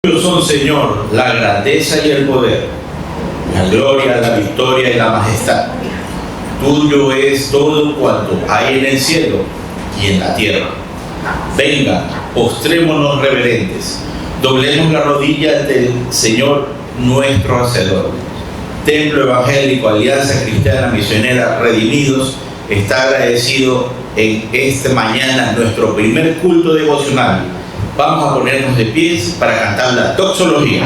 Tuyos son, Señor, la grandeza y el poder, la gloria, la victoria y la majestad. Tuyo es todo cuanto hay en el cielo y en la tierra. Venga, postrémonos reverentes, doblemos la rodilla ante el Señor nuestro Hacedor. Templo Evangélico Alianza Cristiana Misionera Redimidos está agradecido en esta mañana nuestro primer culto devocional. Vamos a ponernos de pies para cantar la doxología.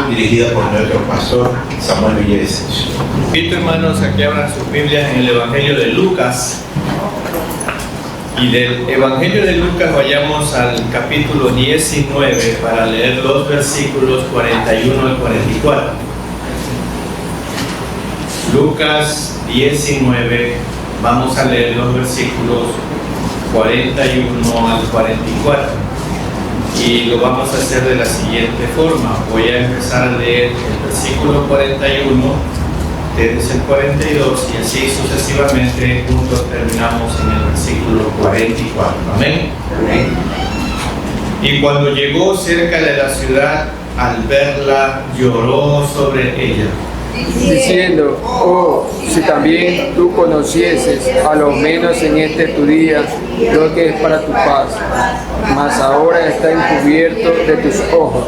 Dirigida por nuestro pastor Samuel Villavicencio. Invito, hermanos, a que abran sus Biblias en el Evangelio de Lucas. Y del Evangelio de Lucas vayamos al capítulo 19 para leer los versículos 41 al 44. Lucas 19, vamos a leer los versículos 41 al 44. Y lo vamos a hacer de la siguiente forma. Voy a empezar a leer el versículo 41, ustedes el 42 y así sucesivamente, juntos terminamos en el versículo 44. Amén. Amén. Y cuando llegó cerca de la ciudad, al verla, lloró sobre ella, diciendo: oh, si también tú conocieses, a lo menos en este tu día, lo que es para tu paz, mas ahora está encubierto de tus ojos.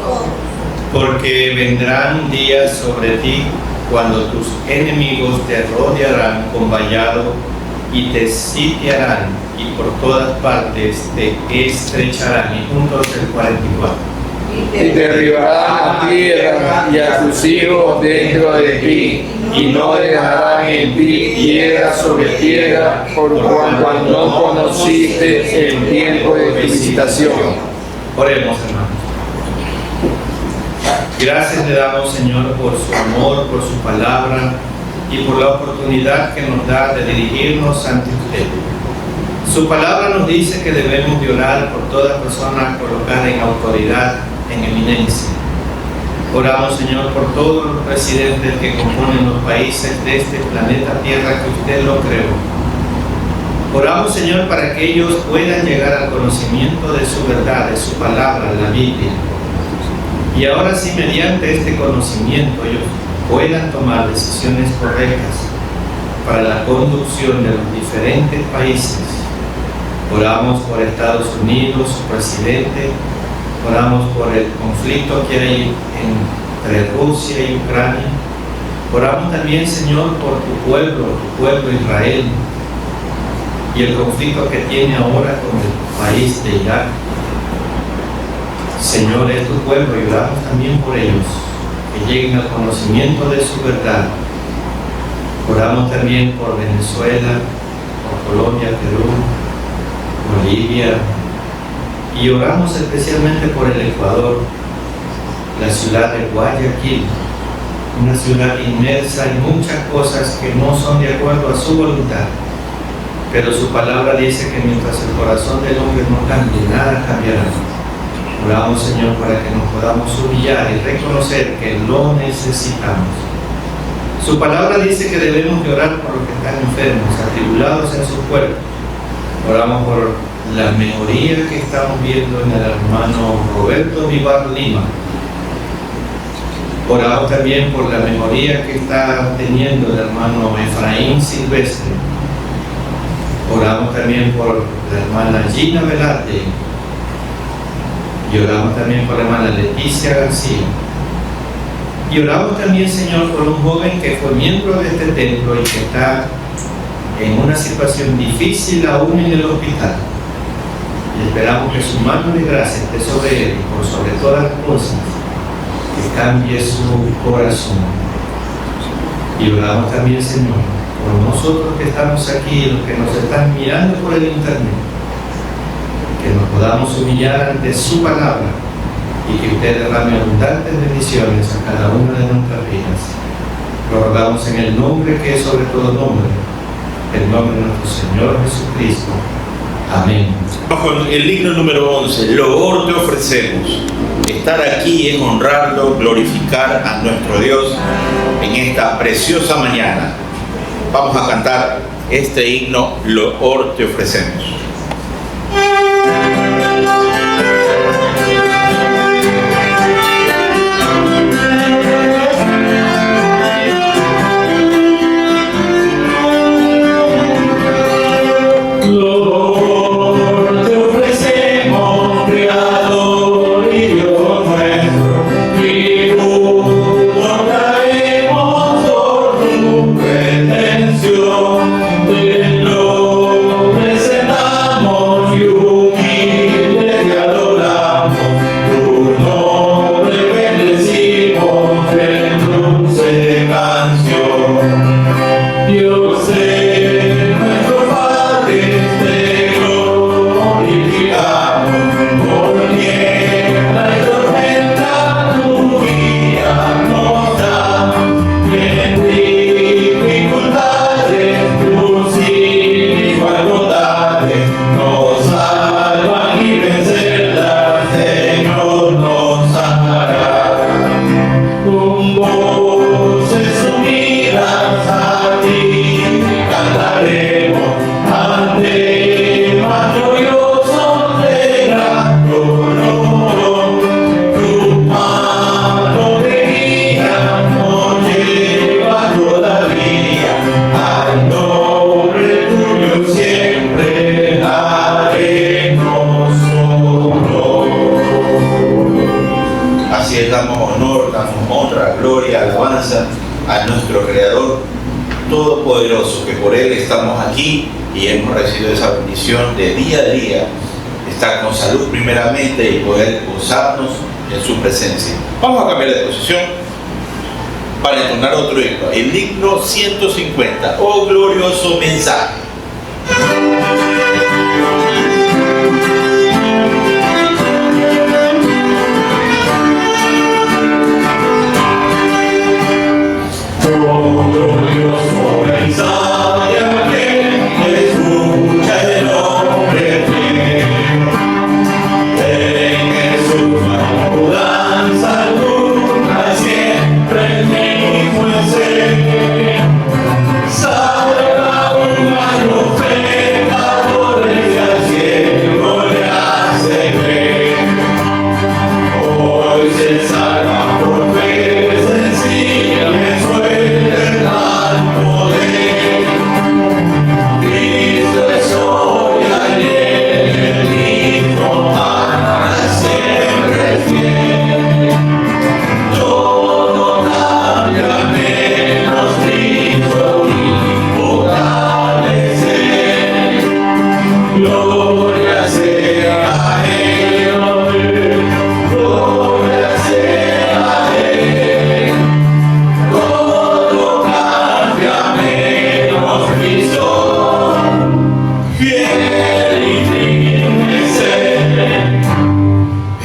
porque vendrán días sobre ti cuando tus enemigos te rodearán con vallado y te sitiarán y por todas partes te estrecharán. Y juntos el 44. Y derribarán a tierra y a tus hijos dentro de ti, y no dejarán en ti piedra sobre piedra, por cuanto no conociste el tiempo de tu visitación. Oremos, hermanos. Gracias le damos, Señor, por su amor, por su palabra y por la oportunidad que nos da de dirigirnos ante usted. Su palabra nos dice que debemos de orar por toda persona colocada en autoridad, en eminencia. Oramos, Señor, por todos los presidentes que componen los países de este planeta Tierra que usted lo creó. Oramos, Señor, para que ellos puedan llegar al conocimiento de su verdad, de su palabra, la Biblia. Y ahora sí, mediante este conocimiento, ellos puedan tomar decisiones correctas para la conducción de los diferentes países. Oramos por Estados Unidos, su presidente. Oramos por el conflicto que hay entre Rusia y Ucrania. Oramos también, Señor, por tu pueblo Israel, y el conflicto que tiene ahora con el país de Irak. Señor, es tu pueblo y oramos también por ellos, que lleguen al conocimiento de su verdad. Oramos también por Venezuela, por Colombia, Perú, Bolivia, y oramos especialmente por el Ecuador, la ciudad de Guayaquil, una ciudad inmersa en muchas cosas que no son de acuerdo a su voluntad. Pero su palabra dice que mientras el corazón del hombre no cambie, nada cambiará. Oramos, Señor, para que nos podamos humillar y reconocer que lo necesitamos. Su palabra dice que debemos orar por los que están enfermos, atribulados en su cuerpo. Oramos por la mejoría que estamos viendo en el hermano Roberto Vivar Lima. Oramos también por la mejoría que está teniendo el hermano Efraín Silvestre. Oramos también por la hermana Gina Velarde. Y oramos también por la hermana Leticia García. Y oramos también, Señor, por un joven que fue miembro de este templo y que está en una situación difícil aún en el hospital. Y esperamos que su mano de gracia esté sobre él y por sobre todas las cosas, que cambie su corazón. Y oramos también, Señor, por nosotros que estamos aquí, los que nos están mirando por el internet, que nos podamos humillar ante su palabra y que usted derrame abundantes bendiciones a cada una de nuestras vidas. Lo rogamos en el nombre que es sobre todo nombre, el nombre de nuestro Señor Jesucristo. Amén. Con el himno número 11, loor te ofrecemos. Estar aquí es honrarlo, glorificar a nuestro Dios en esta preciosa mañana. Vamos a cantar este himno, loor te ofrecemos. A nuestro Creador Todopoderoso, que por Él estamos aquí y hemos recibido esa bendición de día a día, estar con salud primeramente y poder gozarnos en su presencia. Vamos a cambiar de posición para entonar otro himno, el himno 150, oh glorioso mensaje.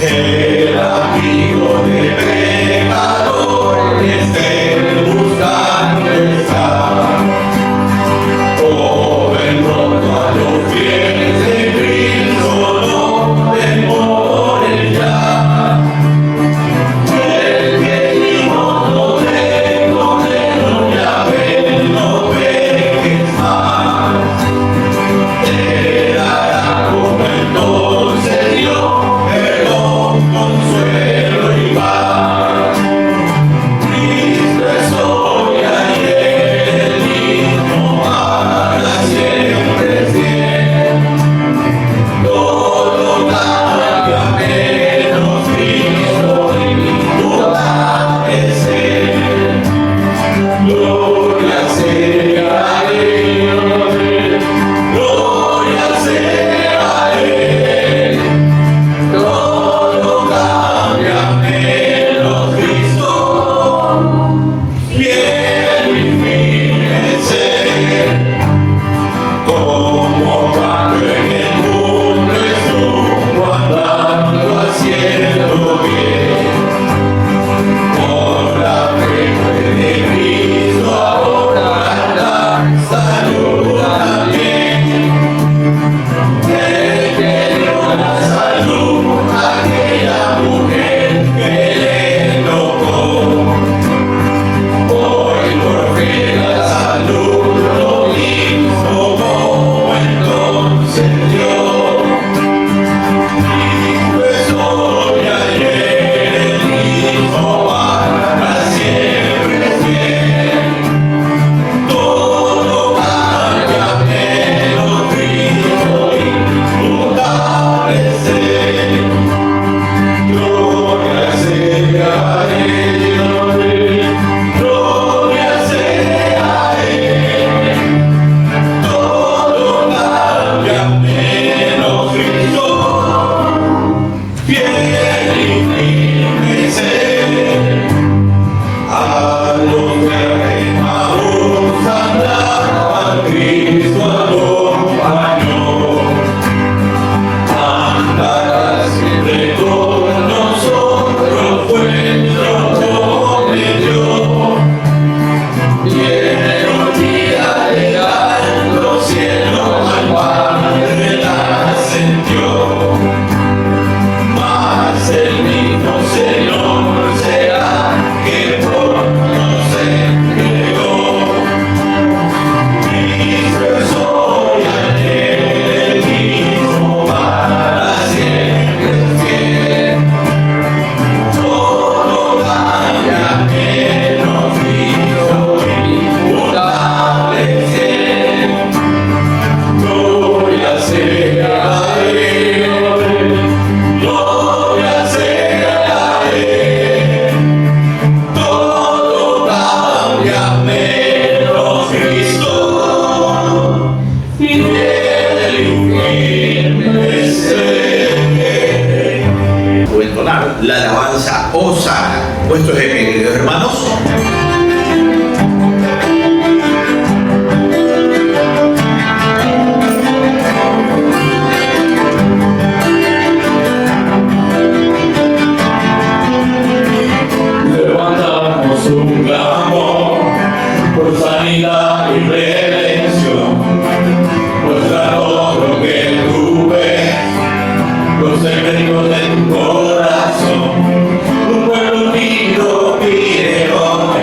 El amigo de pecadores La alabanza Hosana. Puestos en pie, queridos hermanos. Levantamos un clamor por sanidad y redención. Muéstranos lo que tú ves, los secretos de tu corazón. Un pueblo unido pide hoy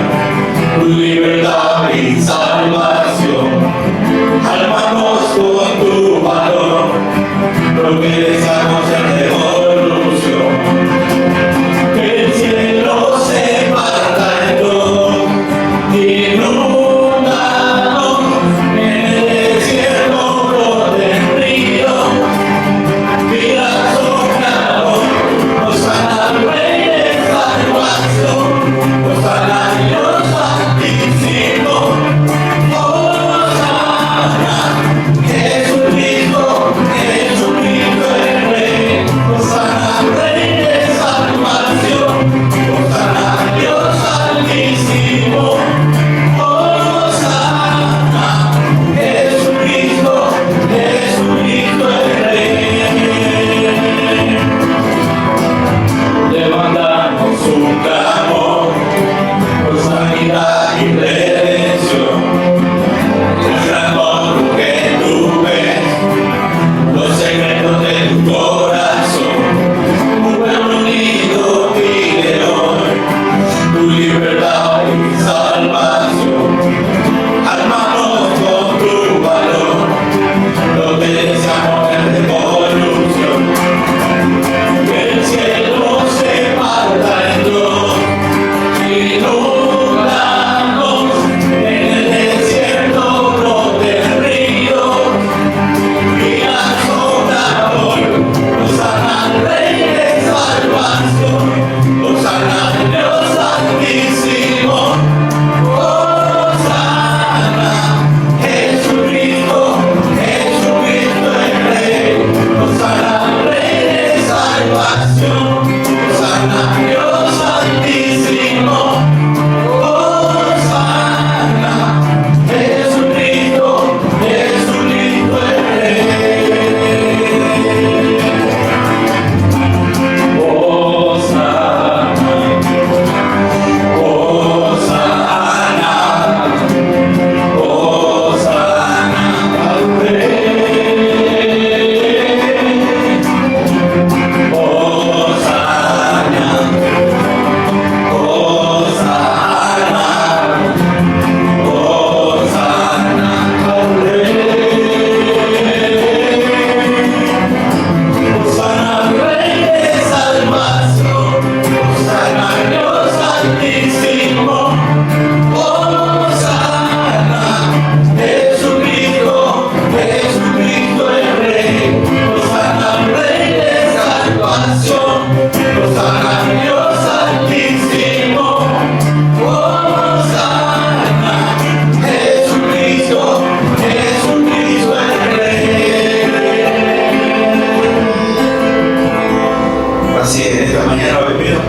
esta mañana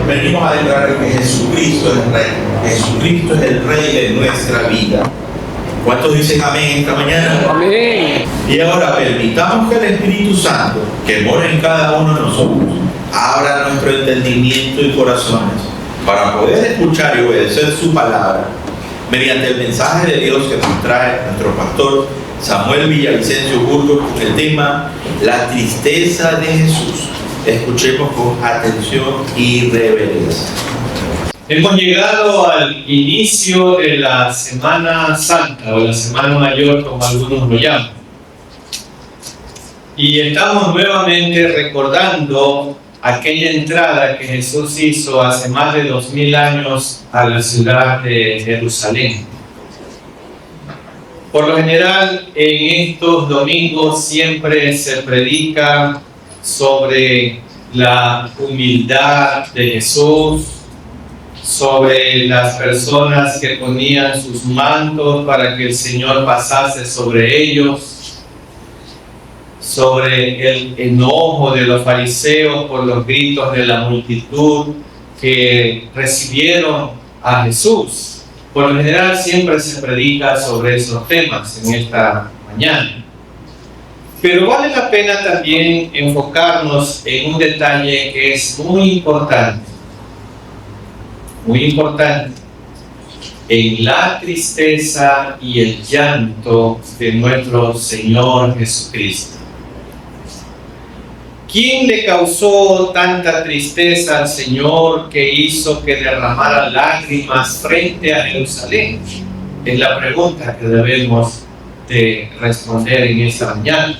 venimos a declarar que Jesucristo es el Rey. Jesucristo es el Rey de nuestra vida. ¿Cuántos dicen amén esta mañana? Amén. Y ahora permitamos que el Espíritu Santo, que mora en cada uno de nosotros, abra nuestro entendimiento y corazones para poder escuchar y obedecer su palabra mediante el mensaje de Dios que nos trae nuestro pastor Samuel Villavicencio Burgos con el tema La tristeza de Jesús. Escuchemos con atención y reverencia. Hemos llegado al inicio de la Semana Santa o la Semana Mayor, como algunos lo llaman. Y estamos nuevamente recordando aquella entrada que Jesús hizo hace más de 2000 años a la ciudad de Jerusalén. Por lo general, en estos domingos siempre se predica sobre la humildad de Jesús, sobre las personas que ponían sus mantos para que el Señor pasase sobre ellos, sobre el enojo de los fariseos por los gritos de la multitud que recibieron a Jesús. Por lo general siempre se predica sobre esos temas en esta mañana. Pero vale la pena también enfocarnos en un detalle que es muy importante, en la tristeza y el llanto de nuestro Señor Jesucristo. ¿Quién le causó tanta tristeza al Señor que hizo que derramara lágrimas frente a Jerusalén? Es la pregunta que debemos de responder en esta mañana.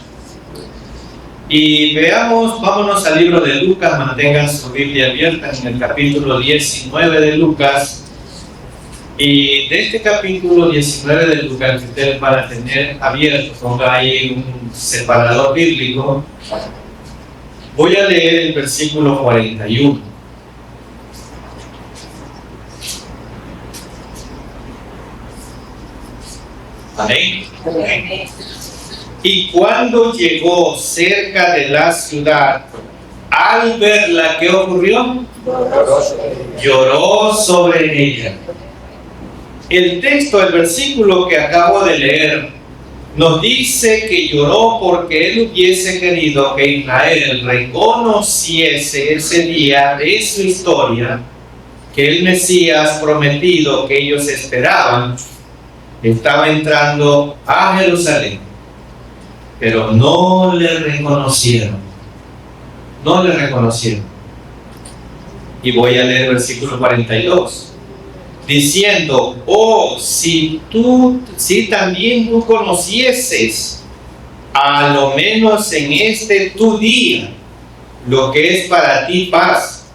Y vámonos al libro de Lucas, mantengan su Biblia abierta en el capítulo 19 de Lucas. Y de este capítulo 19 de Lucas que ustedes van a tener abierto, ponga ahí un separador bíblico, voy a leer el versículo 41. Amén. Y cuando llegó cerca de la ciudad, al verla, ¿qué ocurrió? Lloró sobre ella. El texto, el versículo que acabo de leer, nos dice que lloró porque él hubiese querido que Israel reconociese ese día de su historia, que el Mesías prometido que ellos esperaban estaba entrando a Jerusalén. Pero no le reconocieron. Y voy a leer el versículo 42. Diciendo, si también tú conocieses, a lo menos en este tu día, lo que es para ti paz,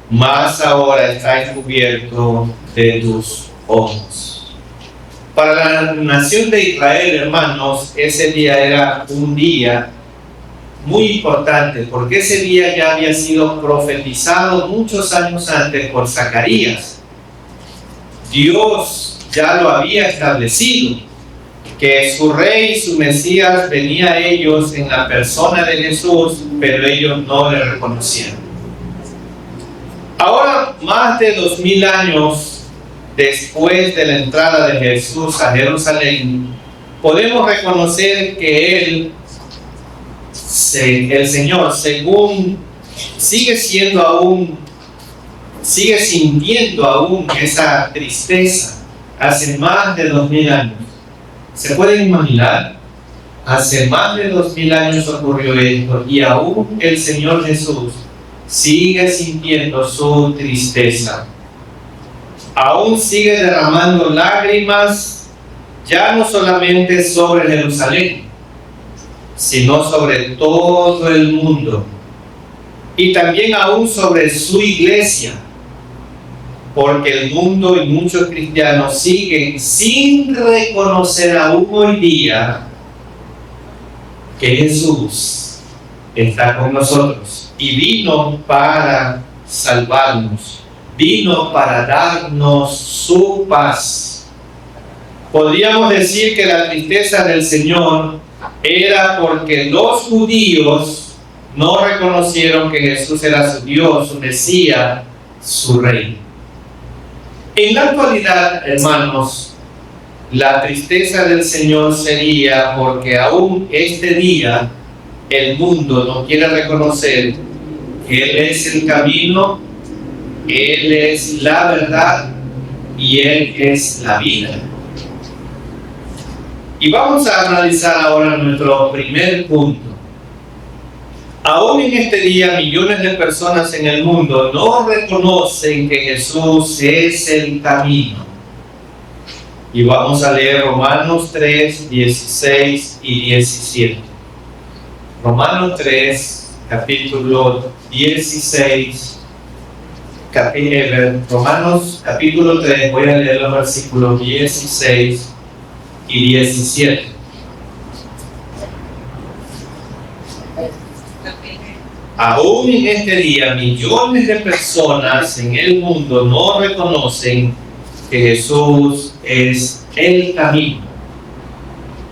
más ahora está encubierto de tus ojos. Para la nación de Israel, hermanos, ese día era un día muy importante, porque ese día ya había sido profetizado muchos años antes por Zacarías. Dios ya lo había establecido, que su rey y su Mesías venía a ellos en la persona de Jesús, pero ellos no le reconocieron. Ahora, más de 2000 años después de la entrada de Jesús a Jerusalén, podemos reconocer que el Señor, según sigue sintiendo aún esa tristeza hace más de 2000 años. ¿Se pueden imaginar? Hace más de 2000 años ocurrió esto y aún el Señor Jesús sigue sintiendo su tristeza. Aún sigue derramando lágrimas, ya no solamente sobre Jerusalén, sino sobre todo el mundo. Y también aún sobre su iglesia, porque el mundo y muchos cristianos siguen sin reconocer aún hoy día que Jesús está con nosotros y vino para salvarnos. Vino para darnos su paz. Podríamos decir que la tristeza del Señor era porque los judíos no reconocieron que Jesús era su Dios, su Mesías, su Rey. En la actualidad, hermanos, la tristeza del Señor sería porque aún este día el mundo no quiere reconocer que Él es el camino, Él es la verdad y Él es la vida. Y vamos a analizar ahora nuestro primer punto. Aún en este día, millones de personas en el mundo no reconocen que Jesús es el camino. Y vamos a leer Romanos 3, 16 y 17. Romanos 3, capítulo 16. Romanos capítulo 3, voy a leer los versículos 16 y 17. Aún en este día, millones de personas en el mundo no reconocen que Jesús es el camino.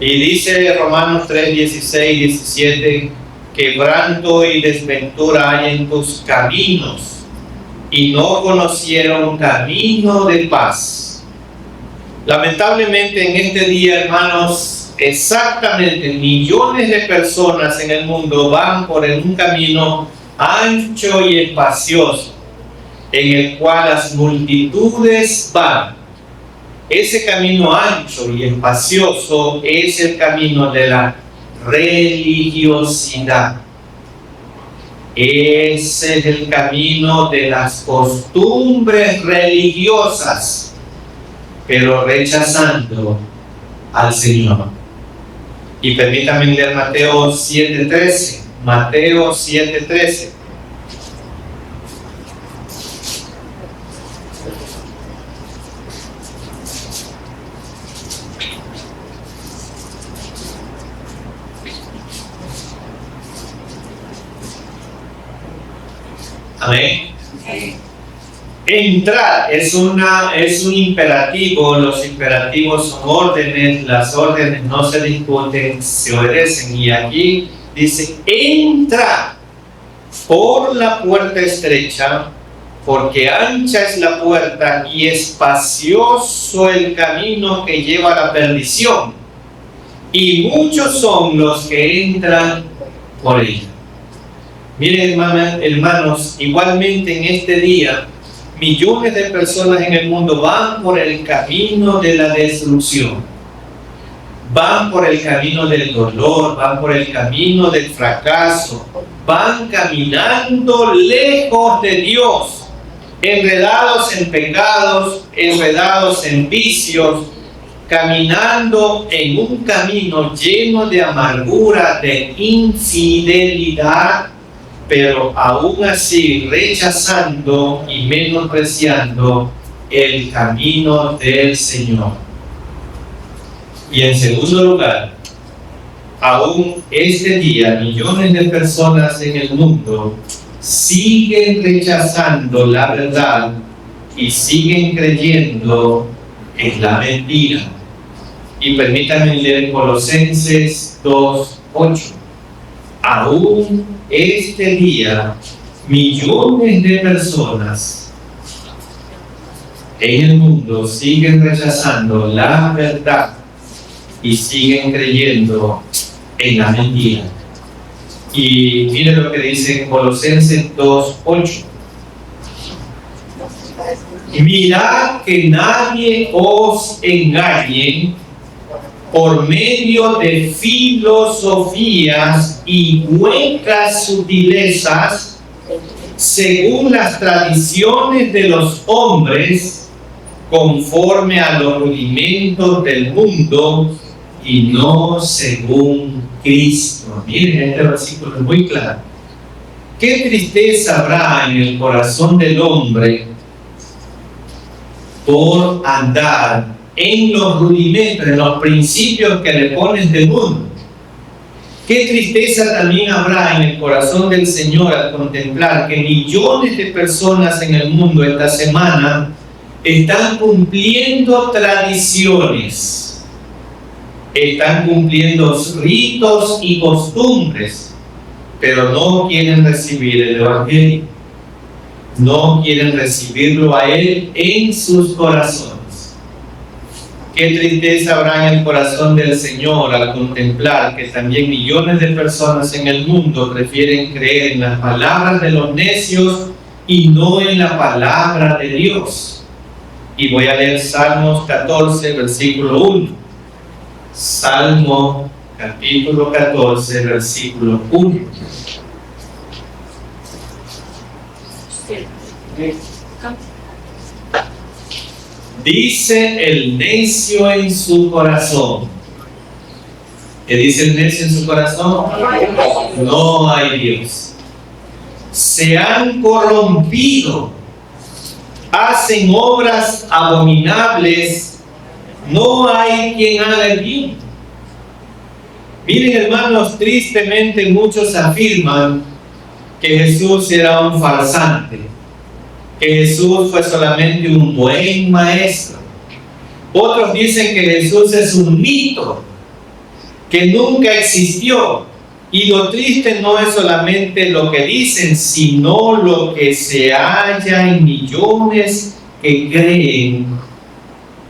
Y dice Romanos 3, 16, 17, quebranto y desventura hay en tus caminos, y no conocieron camino de paz. Lamentablemente en este día, hermanos, exactamente millones de personas en el mundo van por un camino ancho y espacioso, en el cual las multitudes van. Ese camino ancho y espacioso es el camino de la religiosidad. Ese es el camino de las costumbres religiosas, pero rechazando al Señor. Y permítanme leer Mateo 7:13. Mateo 7:13. Amén. Entrar es un imperativo. Los imperativos son órdenes. Las órdenes no se discuten, se obedecen. Y aquí dice: entra por la puerta estrecha, porque ancha es la puerta y espacioso el camino que lleva a la perdición, y muchos son los que entran por ella. Miren, hermanos, igualmente en este día, millones de personas en el mundo van por el camino de la destrucción, van por el camino del dolor, van por el camino del fracaso, van caminando lejos de Dios, enredados en pecados, enredados en vicios, caminando en un camino lleno de amargura, de infidelidad, pero aún así rechazando y menospreciando el camino del Señor. Y en segundo lugar, aún este día millones de personas en el mundo siguen rechazando la verdad y siguen creyendo en la mentira. Y permítanme leer Colosenses 2:8. Aún este día, millones de personas en el mundo siguen rechazando la verdad y siguen creyendo en la mentira. Y mire lo que dice Colosenses 2:8. Mirad que nadie os engañe por medio de filosofías y huecas sutilezas, según las tradiciones de los hombres, conforme a los rudimentos del mundo, y no según Cristo. Miren, este versículo es muy claro. ¿Qué tristeza habrá en el corazón del hombre por andar en los rudimentos, en los principios que le pones del mundo? Qué tristeza también habrá en el corazón del Señor al contemplar que millones de personas en el mundo esta semana están cumpliendo tradiciones, están cumpliendo ritos y costumbres, pero no quieren recibir el Evangelio. No quieren recibirlo a Él en sus corazones. Qué tristeza habrá en el corazón del Señor al contemplar que también millones de personas en el mundo prefieren creer en las palabras de los necios y no en la palabra de Dios. Y voy a leer Salmos 14, versículo 1. Salmo capítulo 14, versículo 1. Dice el necio en su corazón. ¿Qué dice el necio en su corazón? No hay Dios. Se han corrompido, hacen obras abominables, no hay quien haga el bien. Miren, hermanos, tristemente muchos afirman que Jesús era un farsante, que Jesús fue solamente un buen maestro. Otros dicen que Jesús es un mito, que nunca existió. Y lo triste no es solamente lo que dicen, sino lo que se halla en millones que creen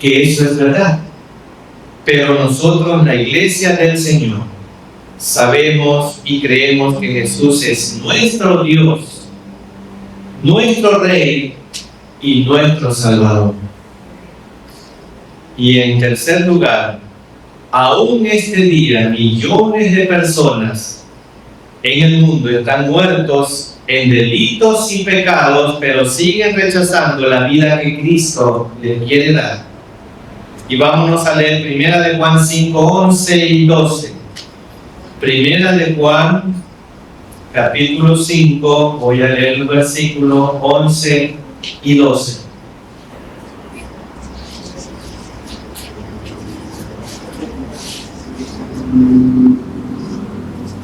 que eso es verdad. Pero nosotros, la Iglesia del Señor, sabemos y creemos que Jesús es nuestro Dios, nuestro Rey y nuestro Salvador. Y en tercer lugar, aún este día millones de personas en el mundo están muertos en delitos y pecados, pero siguen rechazando la vida que Cristo les quiere dar. Y vámonos a leer Primera de Juan 5, 11 y 12. Primera de Juan, capítulo 5, voy a leer el versículo 11 y 12.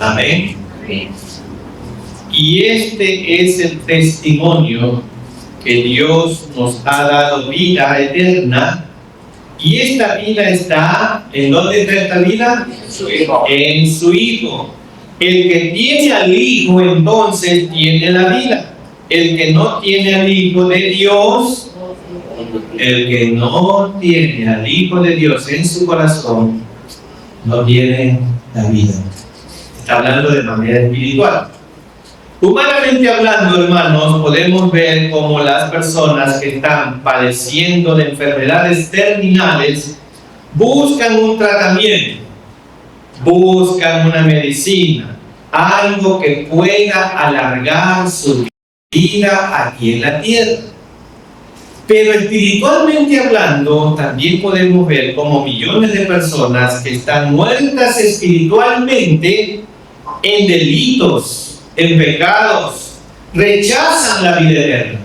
Amén. Y este es el testimonio que Dios nos ha dado vida eterna. Y esta vida está, ¿en dónde está esta vida? En su Hijo. El que tiene al Hijo, entonces tiene la vida. El que no tiene al Hijo de Dios, el que no tiene al Hijo de Dios en su corazón, no tiene la vida. Está hablando de manera espiritual. Humanamente hablando, hermanos, podemos ver cómo las personas que están padeciendo de enfermedades terminales buscan un tratamiento, buscan una medicina, algo que pueda alargar su vida aquí en la tierra. Pero espiritualmente hablando, también podemos ver cómo millones de personas que están muertas espiritualmente en delitos, en pecados, rechazan la vida eterna,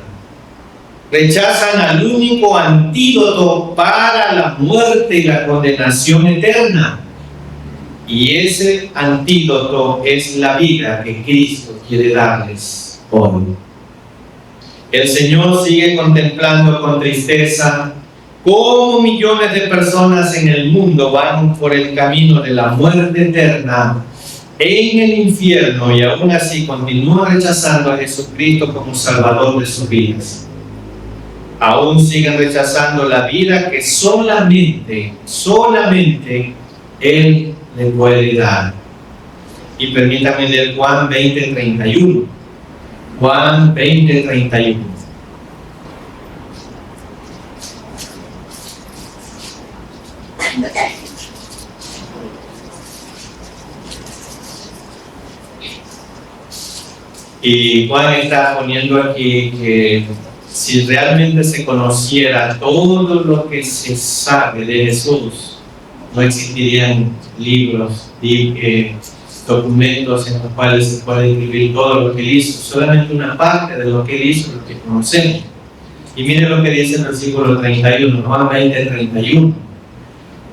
rechazan al único antídoto para la muerte y la condenación eterna. Y ese antídoto es la vida que Cristo quiere darles hoy. El Señor sigue contemplando con tristeza cómo millones de personas en el mundo van por el camino de la muerte eterna en el infierno y aún así continúan rechazando a Jesucristo como Salvador de sus vidas. Aún siguen rechazando la vida que solamente Él les puede dar. Y permítanme leer Juan 20:31. Juan 20:31. Y Juan está poniendo aquí que si realmente se conociera todo lo que se sabe de Jesús, no existirían libros, documentos en los cuales se puede escribir todo lo que él hizo, solamente una parte de lo que él hizo, lo que conocemos. Y miren lo que dice el versículo 31, Juan 20:31.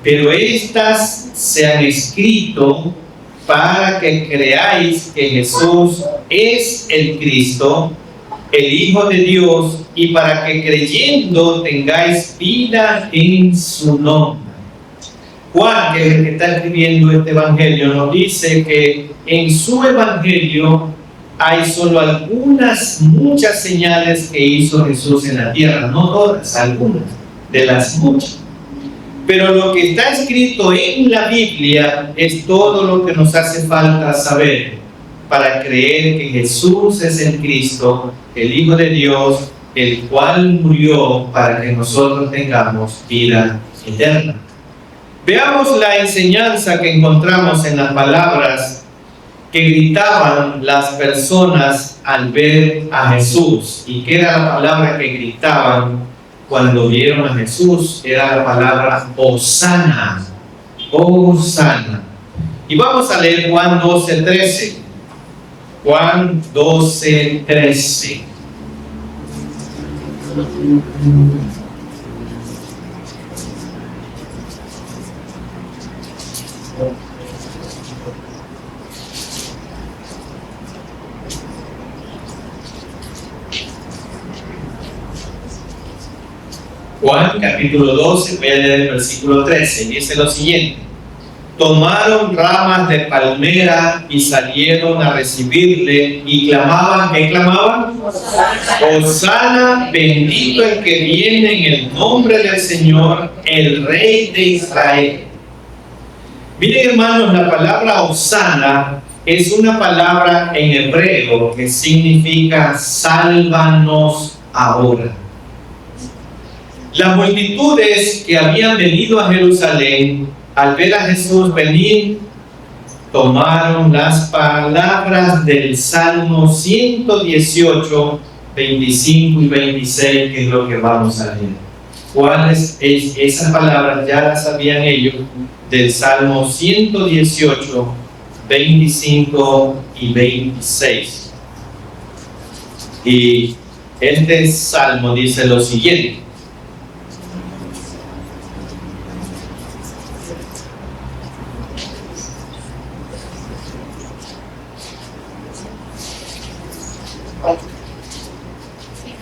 Pero estas se han escrito para que creáis que Jesús es el Cristo, el Hijo de Dios, y para que creyendo tengáis vida en su nombre. Juan, que es el que está escribiendo este evangelio, nos dice que en su evangelio hay solo muchas señales que hizo Jesús en la tierra, no todas, algunas de las muchas. Pero lo que está escrito en la Biblia es todo lo que nos hace falta saber para creer que Jesús es el Cristo, el Hijo de Dios, el cual murió para que nosotros tengamos vida eterna. Veamos la enseñanza que encontramos en las palabras que gritaban las personas al ver a Jesús. ¿Y qué era la palabra que gritaban cuando vieron a Jesús? Era la palabra Hosana. Hosana. Y vamos a leer Juan 12:13. Juan 12:13. Juan capítulo 12, voy a leer el versículo 13, dice lo siguiente: tomaron ramas de palmera y salieron a recibirle y clamaban, ¿qué clamaban? Hosana, bendito el que viene en el nombre del Señor, el Rey de Israel. Miren, hermanos, la palabra Hosana es una palabra en hebreo que significa sálvanos ahora. Las multitudes que habían venido a Jerusalén, al ver a Jesús venir, tomaron las palabras del Salmo 118, 25 y 26, que es lo que vamos a leer. ¿Cuáles esas palabras? Ya las sabían ellos, del Salmo 118, 25 y 26. Y este salmo dice lo siguiente: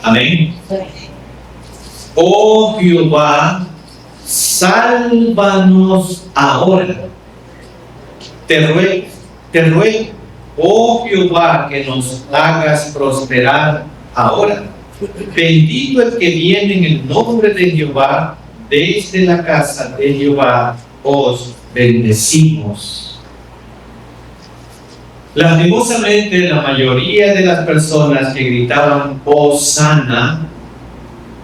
amén. Oh Jehová, sálvanos ahora. Te ruego, oh Jehová, que nos hagas prosperar ahora. Bendito el que viene en el nombre de Jehová, desde la casa de Jehová os bendecimos. Lastimosamente, la mayoría de las personas que gritaban Hosana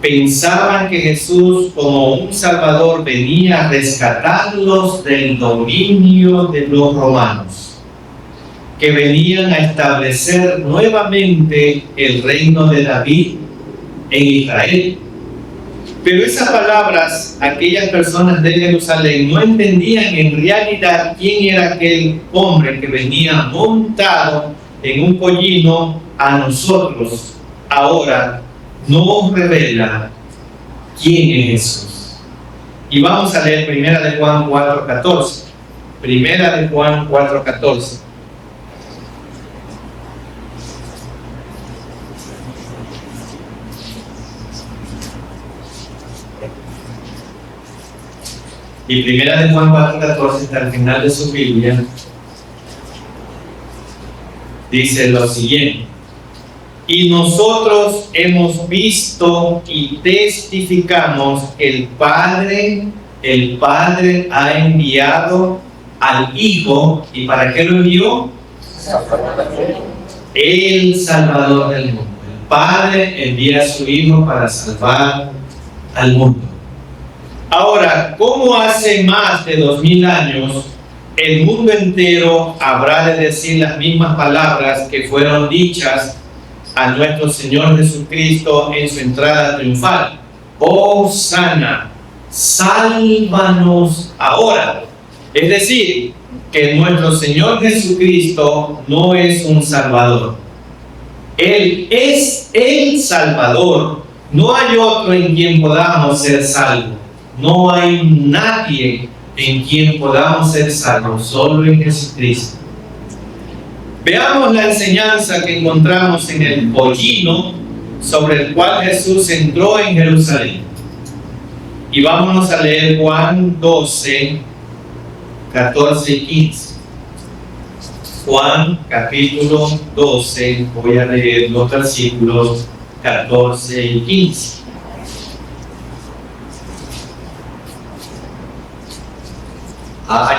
pensaban que Jesús, como un Salvador, venía a rescatarlos del dominio de los romanos, que venían a establecer nuevamente el reino de David en Israel. Pero esas palabras, aquellas personas de Jerusalén no entendían en realidad quién era aquel hombre que venía montado en un pollino a nosotros. Ahora nos revela quién es Jesús. Y vamos a leer Primera de Juan 4:14. Primera de Juan 4:14. Y Primera de Juan 4:14, hasta el final de su Biblia, dice lo siguiente: y nosotros hemos visto y testificamos que el Padre ha enviado al Hijo. ¿Y para qué lo envió? El Salvador del mundo. El Padre envía a su Hijo para salvar al mundo. Ahora, ¿cómo hace más de 2000 años el mundo entero habrá de decir las mismas palabras que fueron dichas a nuestro Señor Jesucristo en su entrada triunfal? Hosana, sálvanos ahora. Es decir, que nuestro Señor Jesucristo no es un Salvador. Él es el Salvador. No hay otro en quien podamos ser salvos. No hay nadie en quien podamos ser salvos, solo en Jesucristo. Veamos la enseñanza que encontramos en el pollino sobre el cual Jesús entró en Jerusalén. Y vámonos a leer Juan 12, 14 y 15. Juan capítulo 12, voy a leer los versículos 14 y 15.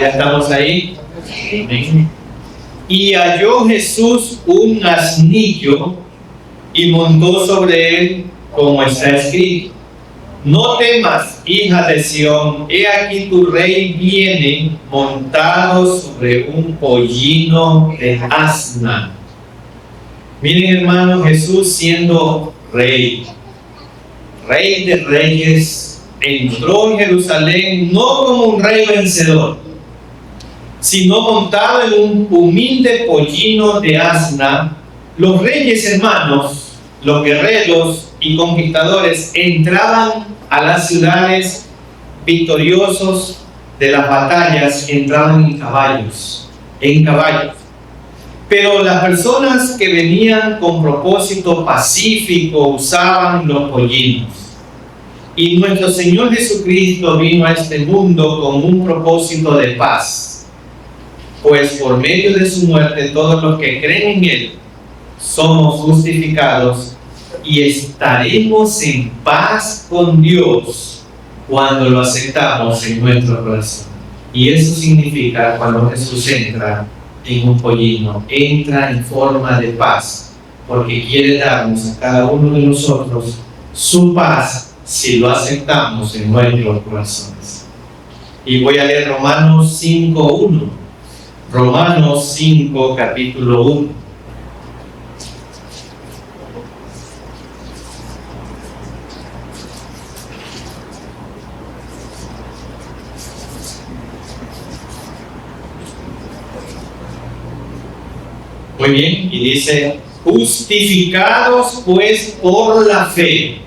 Ya estamos ahí. Amén. Y halló Jesús un asnillo y montó sobre él, como está escrito: no temas, hija de Sión, he aquí tu rey viene montado sobre un pollino de asna. Miren, hermanos, Jesús siendo rey de reyes, entró en Jerusalén no como un rey vencedor, sino montado en un humilde pollino de asna. Los reyes, hermanos, los guerreros y conquistadores entraban a las ciudades victoriosos de las batallas, entraban en caballos. Pero las personas que venían con propósito pacífico usaban los pollinos. Y nuestro Señor Jesucristo vino a este mundo con un propósito de paz, pues por medio de su muerte todos los que creen en Él somos justificados y estaremos en paz con Dios cuando lo aceptamos en nuestro corazón. Y eso significa, cuando Jesús entra en un pollino, entra en forma de paz, porque quiere darnos a cada uno de nosotros su paz si lo aceptamos en nuestros corazones. Y voy a leer Romanos 5:1. Romanos 5, capítulo 1. Muy bien, y dice: justificados pues por la fe,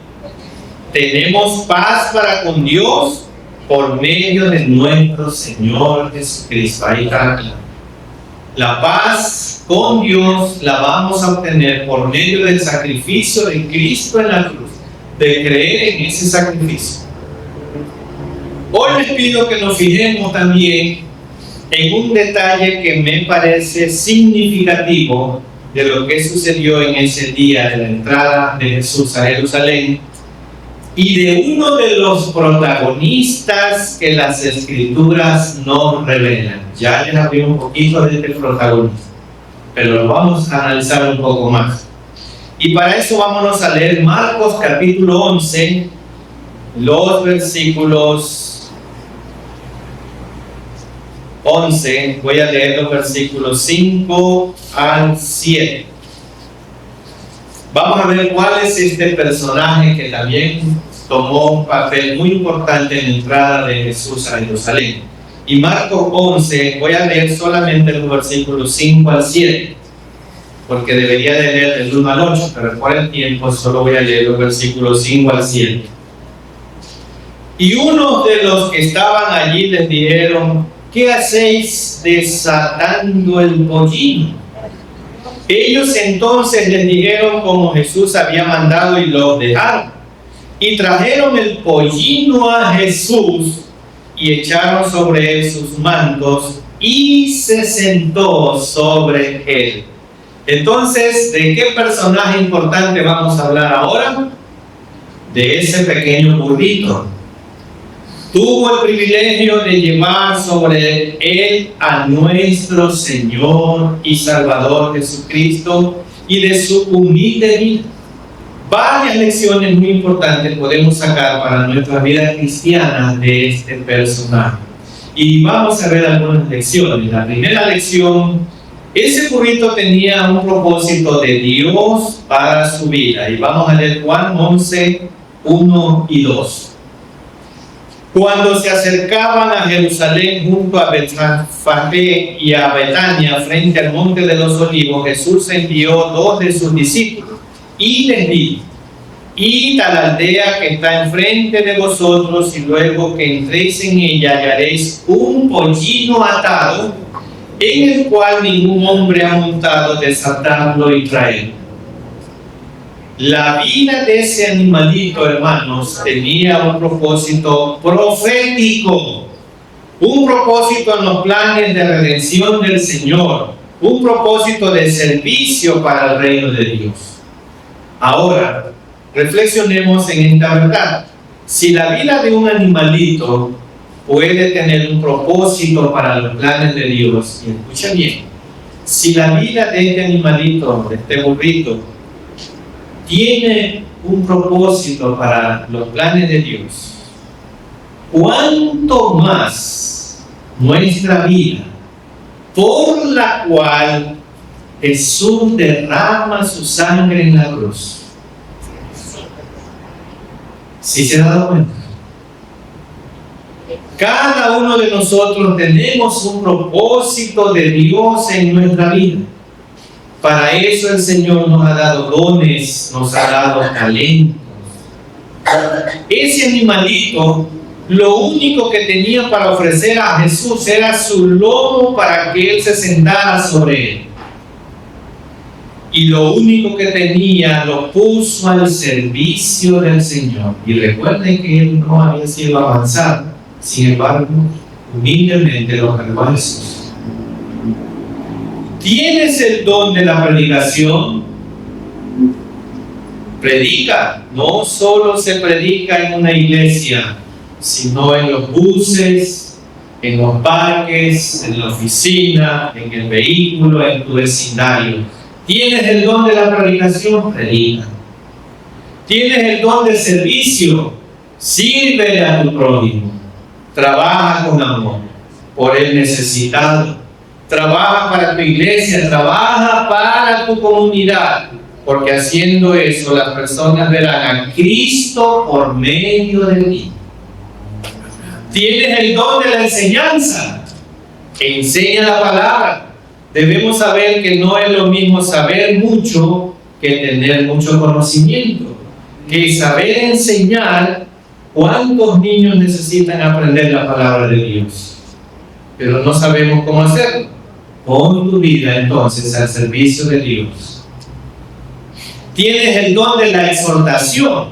tenemos paz para con Dios por medio de nuestro Señor Jesucristo. Ahí está. La paz con Dios la vamos a obtener por medio del sacrificio de Cristo en la cruz, de creer en ese sacrificio. Hoy les pido que nos fijemos también en un detalle que me parece significativo de lo que sucedió en ese día de la entrada de Jesús a Jerusalén, y de uno de los protagonistas que las Escrituras nos revelan. Ya les hablé un poquito de este protagonista, pero lo vamos a analizar un poco más. Y para eso vámonos a leer Marcos capítulo 11, los versículos 11, voy a leer los versículos 5 al 7. Vamos a ver cuál es este personaje que también tomó un papel muy importante en la entrada de Jesús a Jerusalén. Y Marcos 11, voy a leer solamente los versículos 5 al 7, porque debería de leer del 1 al 8, pero por el tiempo solo voy a leer los versículos 5 al 7. Y unos de los que estaban allí les dijeron: ¿qué hacéis desatando el pollino? Ellos entonces les dijeron como Jesús había mandado y los dejaron. Y trajeron el pollino a Jesús y echaron sobre él sus mantos y se sentó sobre él. Entonces, ¿de qué personaje importante vamos a hablar ahora? De ese pequeño burrito. Tuvo el privilegio de llevar sobre él a nuestro Señor y Salvador Jesucristo y de su humilde vida. Varias lecciones muy importantes podemos sacar para nuestra vida cristiana de este personaje. Y vamos a ver algunas lecciones. La primera lección: ese burrito tenía un propósito de Dios para su vida. Y vamos a leer Juan 11, 1 y 2. Cuando se acercaban a Jerusalén junto a Betfagé y a Betania frente al monte de los olivos, Jesús envió 2 de sus discípulos y les dijo: id a la aldea que está enfrente de vosotros, y luego que entréis en ella hallaréis un pollino atado, en el cual ningún hombre ha montado, desatadlo y traedlo. La vida de ese animalito, hermanos, tenía un propósito profético. un propósito en los planes de redención del Señor, un propósito de servicio para el reino de Dios. Ahora, reflexionemos en esta verdad. Si la vida de un animalito puede tener un propósito para los planes de Dios, y escucha bien, si la vida de este animalito, de este burrito, tiene un propósito para los planes de Dios, ¿cuánto más nuestra vida, por la cual Jesús derrama su sangre en la cruz? ¿Sí se ha dado cuenta? Cada uno de nosotros tenemos un propósito de Dios en nuestra vida. Para eso el Señor nos ha dado dones, nos ha dado talentos. Ese animalito, lo único que tenía para ofrecer a Jesús era su lomo para que Él se sentara sobre él. Y lo único que tenía lo puso al servicio del Señor. Y recuerden que Él no había sido avanzado. Sin embargo, humildemente lo cargó a Jesús. ¿Tienes el don de la predicación? Predica. No solo se predica en una iglesia, sino en los buses, en los parques, en la oficina, en el vehículo, en tu vecindario. ¿Tienes el don de la predicación? Predica. ¿Tienes el don del servicio? Sirve a tu prójimo. Trabaja con amor por el necesitado. Trabaja para tu iglesia, trabaja para tu comunidad, porque haciendo eso las personas verán a Cristo por medio de ti. Tienes el don de la enseñanza. Enseña la palabra. Debemos saber que no es lo mismo saber mucho que tener mucho conocimiento. Que saber enseñar. ¿Cuántos niños necesitan aprender la palabra de Dios? Pero no sabemos cómo hacerlo. Pon tu vida entonces al servicio de Dios. Tienes el don de la exhortación.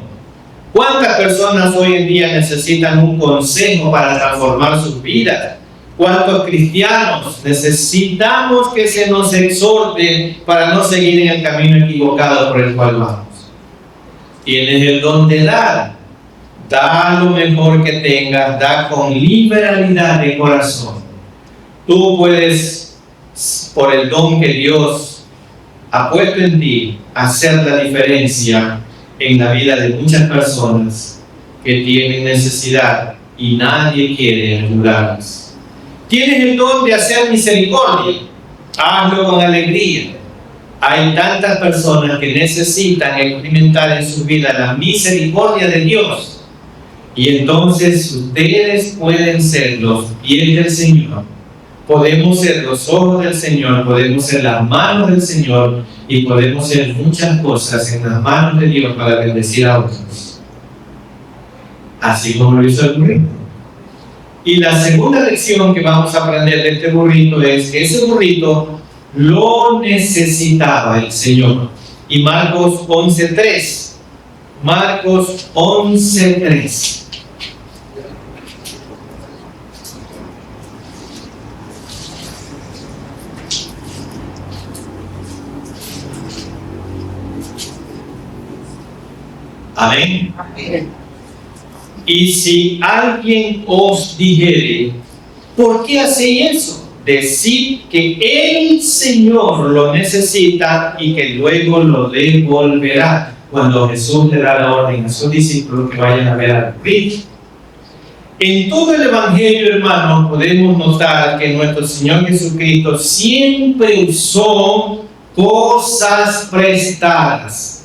¿Cuántas personas hoy en día necesitan un consejo para transformar sus vidas? ¿Cuántos cristianos necesitamos que se nos exhorte para no seguir en el camino equivocado por el cual vamos? Tienes el don de dar. Da lo mejor que tengas, da con liberalidad de corazón. Tú puedes, por el don que Dios ha puesto en ti, hacer la diferencia en la vida de muchas personas que tienen necesidad y nadie quiere ayudarlas. Tienes el don de hacer misericordia, hazlo con alegría. Hay tantas personas que necesitan experimentar en su vida la misericordia de Dios. Y entonces ustedes pueden ser los pies del Señor, podemos ser los ojos del Señor, podemos ser las manos del Señor y podemos ser muchas cosas en las manos de Dios para bendecir a otros. Así como lo hizo el burrito. Y la segunda lección que vamos a aprender de este burrito es que ese burrito lo necesitaba el Señor. Y Marcos 11:3. Marcos 11:3. Amén. Y si alguien os dijere, ¿por qué hacéis eso? Decid que el Señor lo necesita y que luego lo devolverá. Cuando Jesús le da la orden a sus discípulos que vayan a ver a Cristo. En todo el Evangelio, hermanos, podemos notar que nuestro Señor Jesucristo siempre usó cosas prestadas.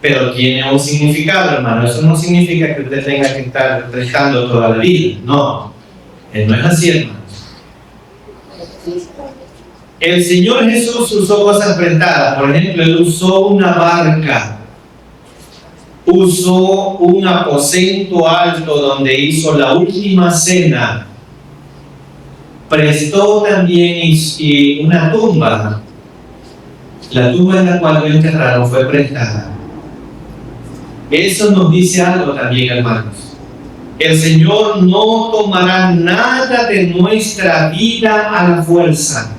Pero tiene un significado, hermano. Eso no significa que usted tenga que estar prestando toda la vida. No, no es así, hermano. El Señor Jesús usó cosas prestadas. Por ejemplo, Él usó una barca. Usó un aposento alto donde hizo la última cena. Prestó también una tumba. La tumba en la cual lo enterraron fue prestada. Eso nos dice algo también, hermanos. El Señor no tomará nada de nuestra vida a la fuerza.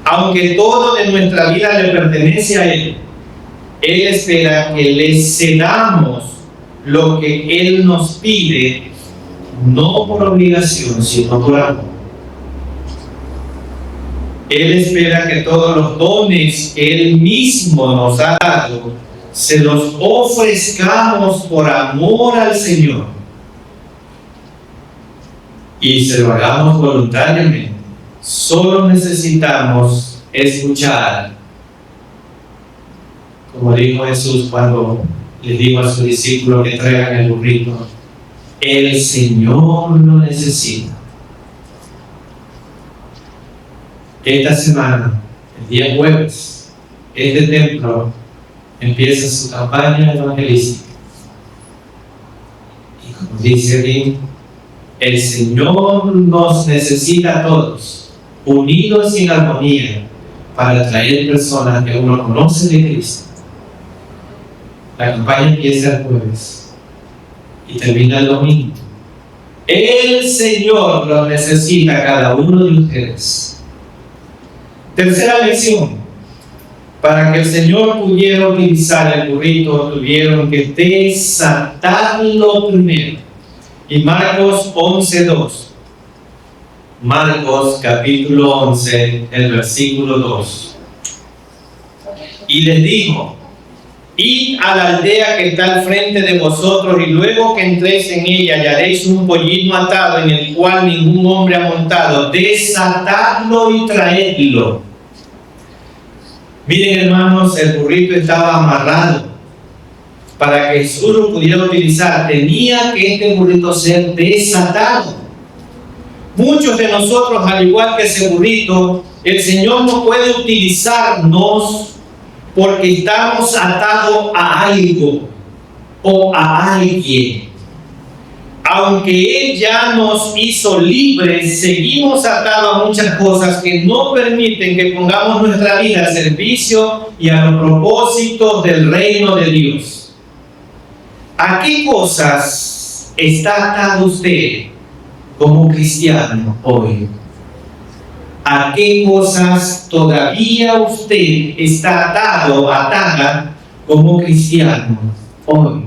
Aunque todo de nuestra vida le pertenece a Él, Él espera que le cedamos lo que Él nos pide, no por obligación, sino por amor. Él espera que todos los dones que Él mismo nos ha dado, se los ofrezcamos por amor al Señor. Y se lo hagamos voluntariamente. Solo necesitamos escuchar. Como dijo Jesús cuando les dijo a sus discípulos que traigan el burrito, el Señor lo necesita. Esta semana, el día jueves, este templo empieza su campaña evangelística. Y como dice aquí, el Señor nos necesita a todos, unidos y en armonía, para atraer personas que uno conoce de Cristo. La campaña empieza el jueves y termina el domingo. El Señor los necesita a cada uno de ustedes. Tercera lección. Para que el Señor pudiera utilizar el burrito, tuvieron que desatarlo primero. Y Marcos 11:2. Marcos capítulo 11, el versículo 2. Y les dijo: id a la aldea que está al frente de vosotros, y luego que entréis en ella hallaréis un pollino atado en el cual ningún hombre ha montado. Desatadlo y traedlo. Miren, hermanos, el burrito estaba amarrado. Para que Jesús lo pudiera utilizar, tenía que este burrito ser desatado. Muchos de nosotros, al igual que ese burrito, el Señor no puede utilizarnos porque estamos atados a algo o a alguien. Aunque Él ya nos hizo libres, seguimos atados a muchas cosas que no permiten que pongamos nuestra vida al servicio y a los propósitos del reino de Dios. ¿A qué cosas está atado usted como cristiano hoy? ¿A qué cosas todavía usted está atado, atada como cristiano hoy?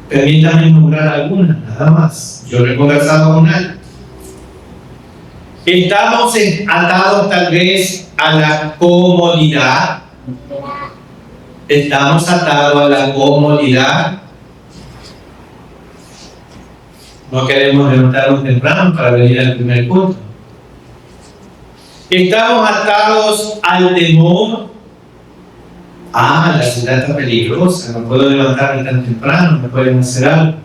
Permítame nombrar algunas, nada más. Yo he conversado con alguien. Estamos atados tal vez a la comodidad. Estamos atados a la comodidad. No queremos levantarnos temprano para venir al primer culto. Estamos atados al temor. La ciudad está peligrosa, no puedo levantarme tan temprano, me pueden hacer algo.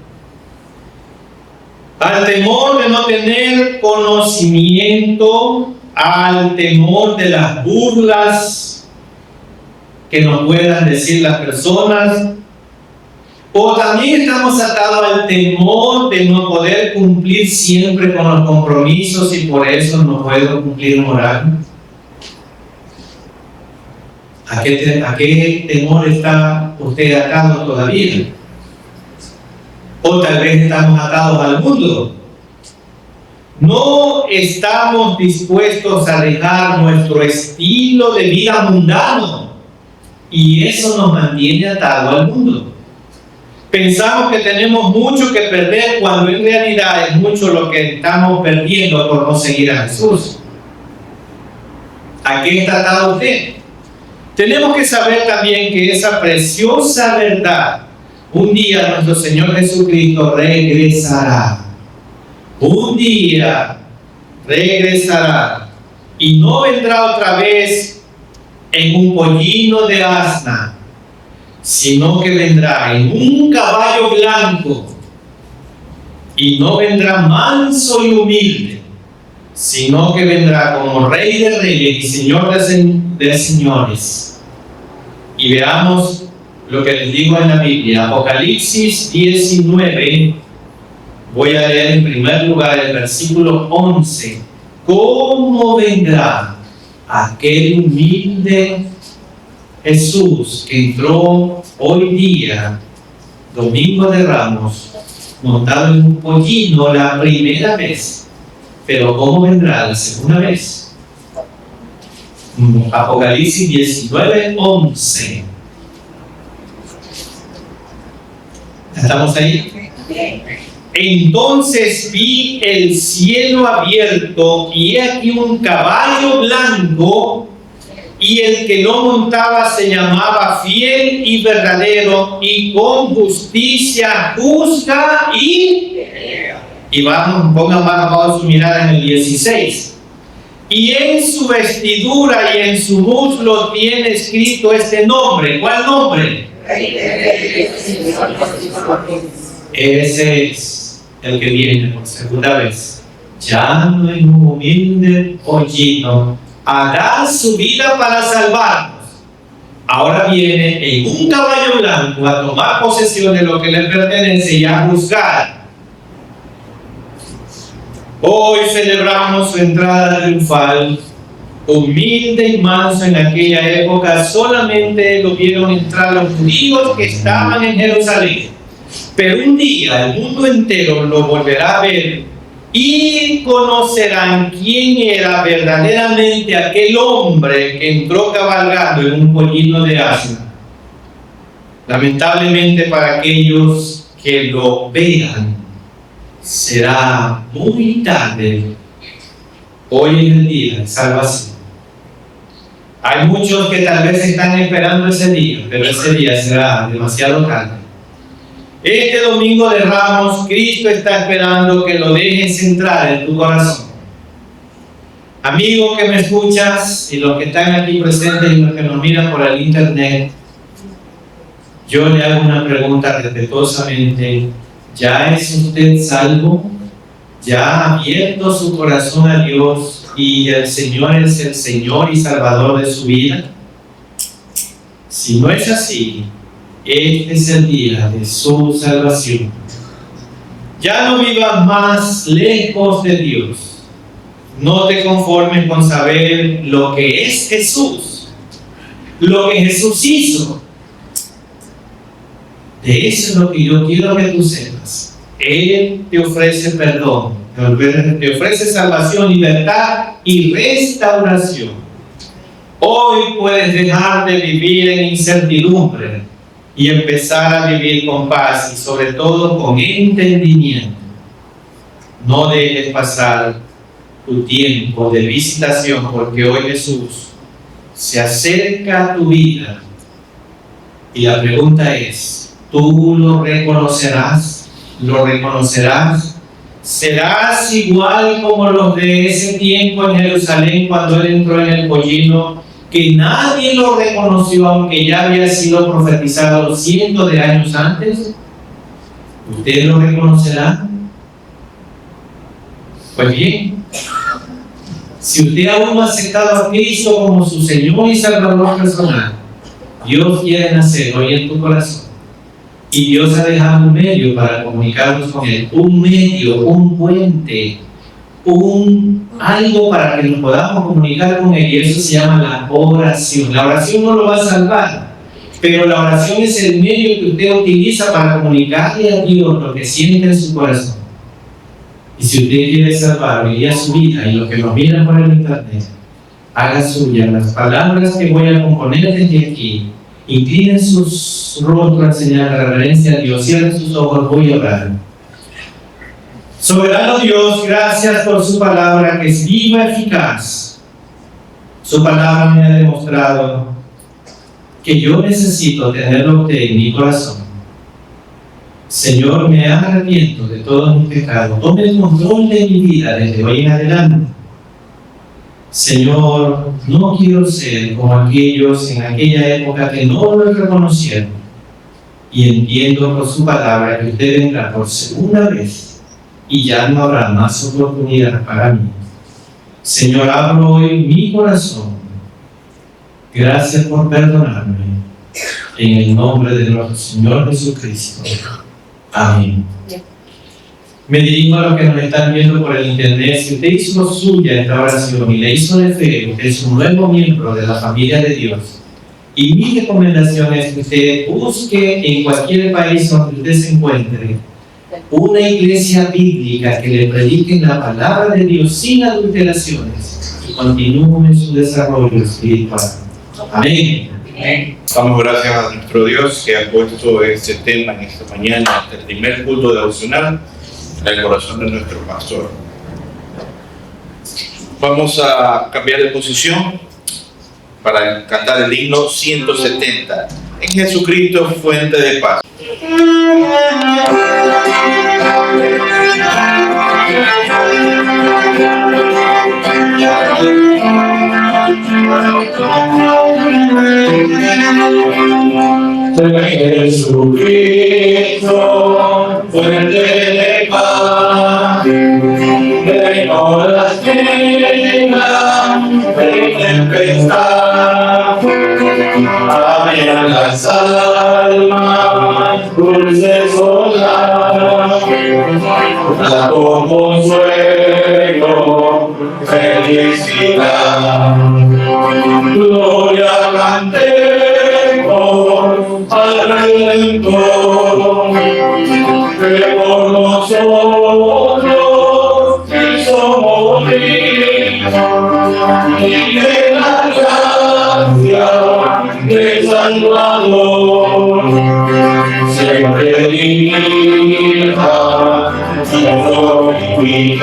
Al temor de no tener conocimiento, al temor de las burlas que nos puedan decir las personas, o también estamos atados al temor de no poder cumplir siempre con los compromisos y por eso no puedo cumplir moral. ¿A qué temor está usted atado todavía? O tal vez estamos atados al mundo. No estamos dispuestos a dejar nuestro estilo de vida mundano y eso nos mantiene atados al mundo. Pensamos que tenemos mucho que perder cuando en realidad es mucho lo que estamos perdiendo por no seguir a Jesús. ¿A qué está atado usted? Tenemos que saber también que esa preciosa verdad, un día nuestro Señor Jesucristo regresará. Un día regresará y no vendrá otra vez en un pollino de asna, sino que vendrá en un caballo blanco, y no vendrá manso y humilde, sino que vendrá como Rey de Reyes y Señor de Señores. Y veamos lo que les digo en la Biblia, Apocalipsis 19. Voy a leer en primer lugar el versículo 11. ¿Cómo vendrá aquel humilde Jesús que entró hoy día, Domingo de Ramos, montado en un pollino la primera vez, pero ¿cómo vendrá la segunda vez? Apocalipsis 19:11. ¿Estamos ahí? Entonces vi el cielo abierto y he aquí un caballo blanco, y el que lo montaba se llamaba Fiel y Verdadero, y con justicia juzga y vamos, pongan más abajo su mirada en el 16. Y en su vestidura y en su muslo tiene escrito este nombre. ¿Cuál nombre? Ese es el que viene por segunda vez. Ya no en un humilde pollino, a dar su vida para salvarnos. Ahora viene en un caballo blanco a tomar posesión de lo que le pertenece y a juzgar. Hoy celebramos su entrada triunfal, humilde y manso. En aquella época solamente lo vieron entrar los judíos que estaban en Jerusalén. Pero un día el mundo entero lo volverá a ver y conocerán quién era verdaderamente aquel hombre que entró cabalgando en un pollino de asna. Lamentablemente para aquellos que lo vean, será muy tarde. Hoy es el día de salvación. Hay muchos que tal vez están esperando ese día, pero ese día será demasiado tarde. Este domingo de Ramos, Cristo está esperando que lo dejes entrar en tu corazón. Amigo que me escuchas, y los que están aquí presentes y los que nos miran por el internet, yo le hago una pregunta respetuosamente. ¿Ya es usted salvo? ¿Ya ha abierto su corazón a Dios y el Señor es el Señor y Salvador de su vida? Si no es así, este es el día de su salvación. Ya no vivas más lejos de Dios. No te conformes con saber lo que es Jesús, lo que Jesús hizo. De eso es lo que yo quiero que tú sepas. Él te ofrece perdón, te ofrece salvación, libertad y restauración. Hoy puedes dejar de vivir en incertidumbre y empezar a vivir con paz y sobre todo con entendimiento. No dejes pasar tu tiempo de visitación, porque hoy Jesús se acerca a tu vida y la pregunta es: ¿tú lo reconocerás? ¿Lo reconocerás? ¿Serás igual como los de ese tiempo en Jerusalén cuando él entró en el pollino, que nadie lo reconoció aunque ya había sido profetizado cientos de años antes? ¿Usted lo reconocerá? Pues bien, si usted aún no ha aceptado a Cristo como su Señor y Salvador personal, Dios quiere nacer hoy en tu corazón. Y Dios ha dejado un medio para comunicarnos con Él, un medio, un puente, algo para que nos podamos comunicar con Él, y eso se llama la oración. La oración no lo va a salvar, pero la oración es el medio que usted utiliza para comunicarle a Dios lo que siente en su corazón. Y si usted quiere salvar hoy día su vida, y los que nos miran por el internet, haga suya las palabras que voy a componer desde aquí. Inclinen sus rostros en señal de reverencia a Dios. Cierren sus ojos, voy a orar. Soberano Dios, gracias por su palabra que es viva y eficaz. Su palabra me ha demostrado que yo necesito tenerlo a usted en mi corazón. Señor, me arrepiento de todos mis pecados. Tome el control de mi vida desde hoy en adelante. Señor, no quiero ser como aquellos en aquella época que no lo reconocieron. Y entiendo por su palabra que usted vendrá por segunda vez y ya no habrá más oportunidad para mí. Señor, abro hoy mi corazón. Gracias por perdonarme. En el nombre de nuestro Señor Jesucristo. Amén. Me dirijo a los que nos están viendo por el internet. Si usted hizo suya esta oración y le hizo de fe, usted es un nuevo miembro de la familia de Dios. Y mi recomendación es que usted busque en cualquier país donde usted se encuentre una iglesia bíblica que le prediquen la palabra de Dios sin adulteraciones y continúen en su desarrollo espiritual. Amén. Damos gracias a nuestro Dios que ha puesto este tema en esta mañana, el primer culto devocional, en el corazón de nuestro pastor. Vamos a cambiar de posición para cantar el himno 170. En Jesucristo, fuente de paz. Jesucristo, fuente de paz, de olas llenas de tempestad, abrían las almas, dulces olas, dando consuelo, felicidad. Gloria cantemos al Redentor, que por nosotros quiso morir, y de la gracia del Salvador siempre dirija nuestro vivir.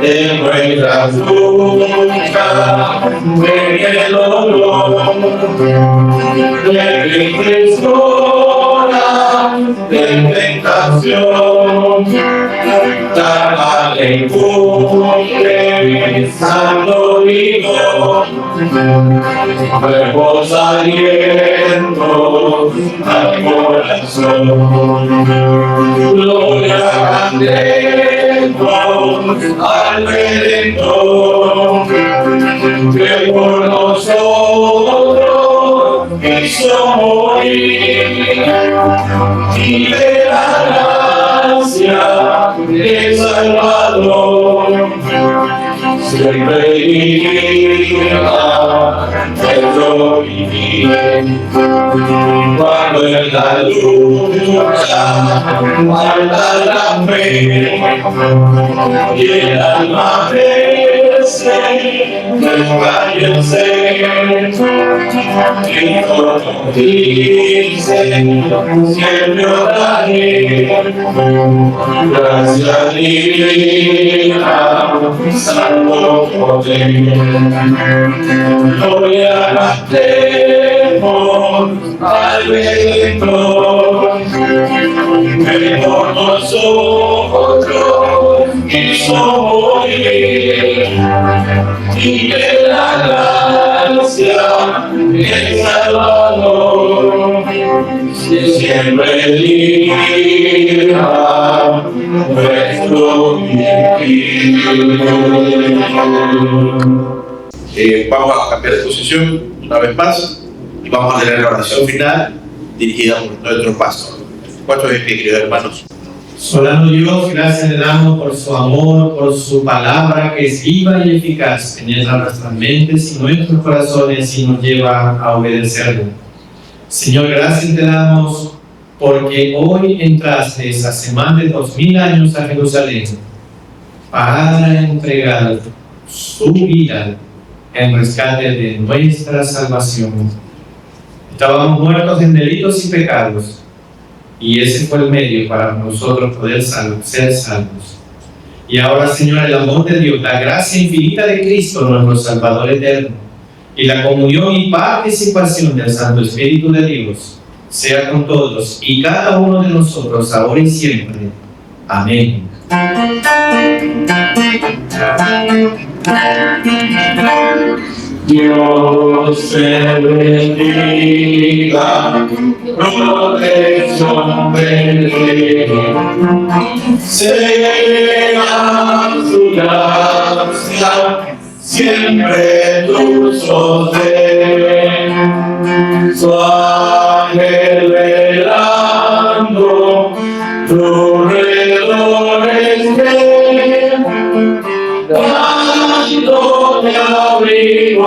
De nuestras luchas, en el dolor, de tristes horas de tentación, dale empuje, santo Hijo, nuevos alientos al corazón. Gloria cantemos al Redentor, que por nosotros quiso morir, y de la gracia del Salvador siempre dirija nuestro vivir. Cuando en la lucha falta la fe y el alma crece, desfallece, y como dice, siempre oraré. Gracias divina, salvo poder. Gloria cantemos al Redentor, que por nosotros quiso morir, y de la gracia del Salvador siempre dirija nuestro vivir. Vamos a cambiar de posición una vez más y vamos a tener la oración final dirigida por nuestro pastor. ¿Cuántos de pie, queridos hermanos? Solano Dios, gracias le damos por su amor, por su palabra que es viva y eficaz, penetra nuestras mentes y nuestros corazones y nos lleva a obedecerlo. Señor, gracias te damos porque hoy entraste hace más de 2000 años a Jerusalén para entregar su vida en rescate de nuestra salvación. Estábamos muertos en delitos y pecados, y ese fue el medio para nosotros poder ser salvos. Y ahora, Señor, el amor de Dios, la gracia infinita de Cristo, nuestro Salvador eterno, y la comunión y participación del Santo Espíritu de Dios, sea con todos y cada uno de nosotros, ahora y siempre. Amén. Dios te bendiga, protección sea su gracia, siempre tu sostén, su ángel velando, tu redor estén, dándote abrigo.